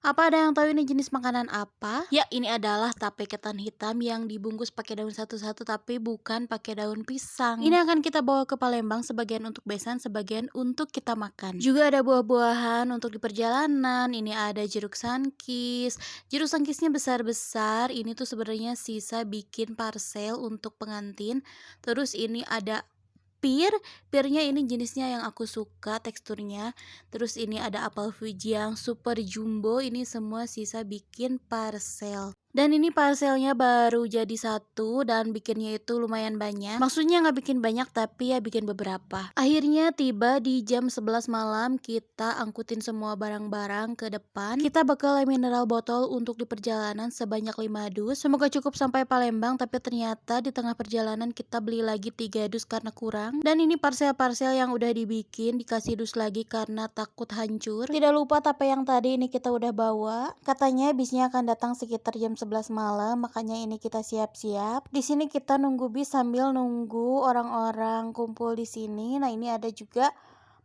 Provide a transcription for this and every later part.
Apa ada yang tahu ini jenis makanan apa? Ya, ini adalah tape ketan hitam yang dibungkus pakai daun satu-satu tapi bukan pakai daun pisang. Ini akan kita bawa ke Palembang, sebagian untuk besan, sebagian untuk kita makan. Juga ada buah-buahan untuk di perjalanan. Ini ada jeruk sankis. Jeruk sankisnya besar-besar. Ini tuh sebenarnya sisa bikin parcel untuk pengantin. Terus ini ada pirnya ini jenisnya yang aku suka teksturnya. Terus ini ada apel Fuji yang super jumbo, ini semua sisa bikin parcel. Dan ini parcelnya baru jadi satu dan bikinnya itu lumayan banyak. Maksudnya nggak bikin banyak tapi ya bikin beberapa. Akhirnya tiba di jam 11 malam, kita angkutin semua barang-barang ke depan. Kita bekal mineral botol untuk di perjalanan sebanyak 5 dus. Semoga cukup sampai Palembang, tapi ternyata di tengah perjalanan kita beli lagi 3 dus karena kurang. Dan ini parcel-parcel yang udah dibikin dikasih dus lagi karena takut hancur. Tidak lupa tape yang tadi ini kita udah bawa. Katanya bisnya akan datang sekitar jam 11 malam, makanya ini kita siap-siap. Di sini kita nunggu bis sambil nunggu orang-orang kumpul di sini. Nah, ini ada juga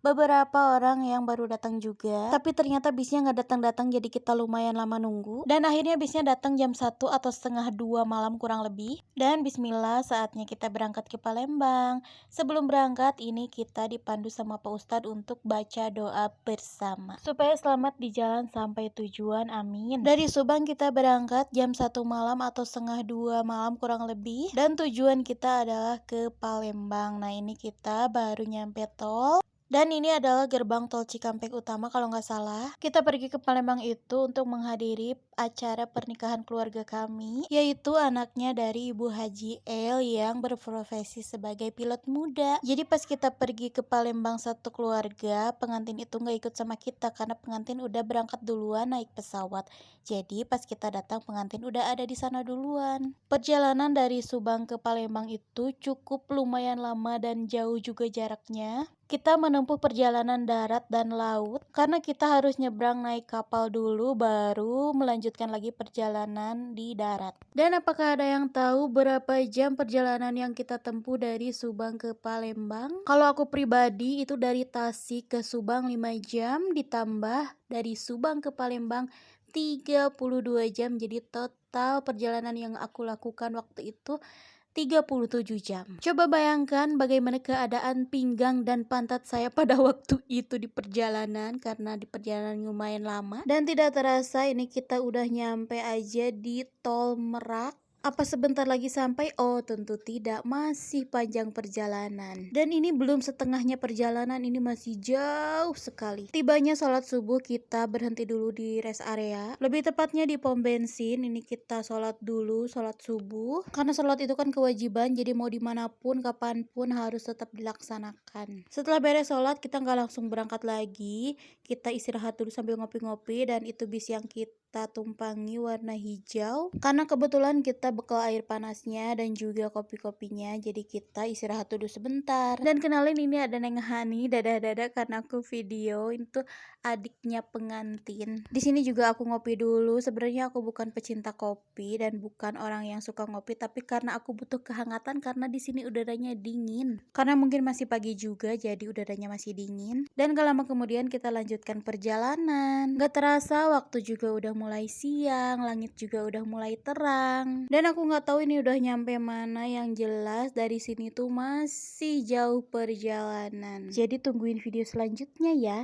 beberapa orang yang baru datang juga, tapi ternyata bisnya nggak datang-datang, jadi kita lumayan lama nunggu. Dan akhirnya bisnya datang jam 1 atau setengah 2 malam kurang lebih. Dan bismillah, saatnya kita berangkat ke Palembang. Sebelum berangkat ini kita dipandu sama Pak Ustadz untuk baca doa bersama supaya selamat di jalan sampai tujuan, amin. Dari Subang kita berangkat jam 1 malam atau setengah 2 malam kurang lebih, dan tujuan kita adalah ke Palembang. Nah, ini kita baru nyampe tol. Dan ini adalah gerbang tol Cikampek Utama kalau nggak salah. Kita pergi ke Palembang itu untuk menghadiri acara pernikahan keluarga kami, yaitu anaknya dari Ibu Haji El yang berprofesi sebagai pilot muda. Jadi pas kita pergi ke Palembang satu keluarga, pengantin itu nggak ikut sama kita karena pengantin udah berangkat duluan naik pesawat. Jadi pas kita datang pengantin udah ada di sana duluan. Perjalanan dari Subang ke Palembang itu cukup lumayan lama dan jauh juga jaraknya. Kita menempuh perjalanan darat dan laut karena kita harus nyebrang naik kapal dulu baru melanjutkan lagi perjalanan di darat. Dan apakah ada yang tahu berapa jam perjalanan yang kita tempuh dari Subang ke Palembang? Kalau aku pribadi itu dari Tasik ke Subang 5 jam ditambah dari Subang ke Palembang 32 jam. Jadi total perjalanan yang aku lakukan waktu itu 37 jam. Coba bayangkan bagaimana keadaan pinggang dan pantat saya pada waktu itu di perjalanan, karena di perjalanan lumayan lama. Dan tidak terasa ini kita udah nyampe aja di tol Merak. Apa sebentar lagi sampai? Oh, tentu tidak, masih panjang perjalanan. Dan ini belum setengahnya perjalanan, ini masih jauh sekali. Tibanya sholat subuh, kita berhenti dulu di rest area. Lebih tepatnya di pom bensin, ini kita sholat dulu, sholat subuh. Karena sholat itu kan kewajiban, jadi mau dimanapun, kapanpun harus tetap dilaksanakan. Setelah beres sholat, kita nggak langsung berangkat lagi. Kita istirahat dulu sambil ngopi-ngopi, dan itu bis yang kita tumpangi warna hijau. Karena kebetulan kita bekal air panasnya dan juga kopi-kopinya, jadi kita istirahat dulu sebentar. Dan kenalin, ini ada Neng Hani, dadah-dadah karena aku video itu adiknya pengantin. Di sini juga aku ngopi dulu. Sebenarnya aku bukan pecinta kopi dan bukan orang yang suka ngopi, tapi karena aku butuh kehangatan karena di sini udaranya dingin. Karena mungkin masih pagi juga, jadi udaranya masih dingin. Dan gak lama kemudian kita lanjutkan perjalanan. Gak terasa waktu juga udah mulai siang, langit juga udah mulai terang. Dan aku nggak tahu ini udah nyampe mana, yang jelas dari sini tuh masih jauh perjalanan. Jadi tungguin video selanjutnya ya.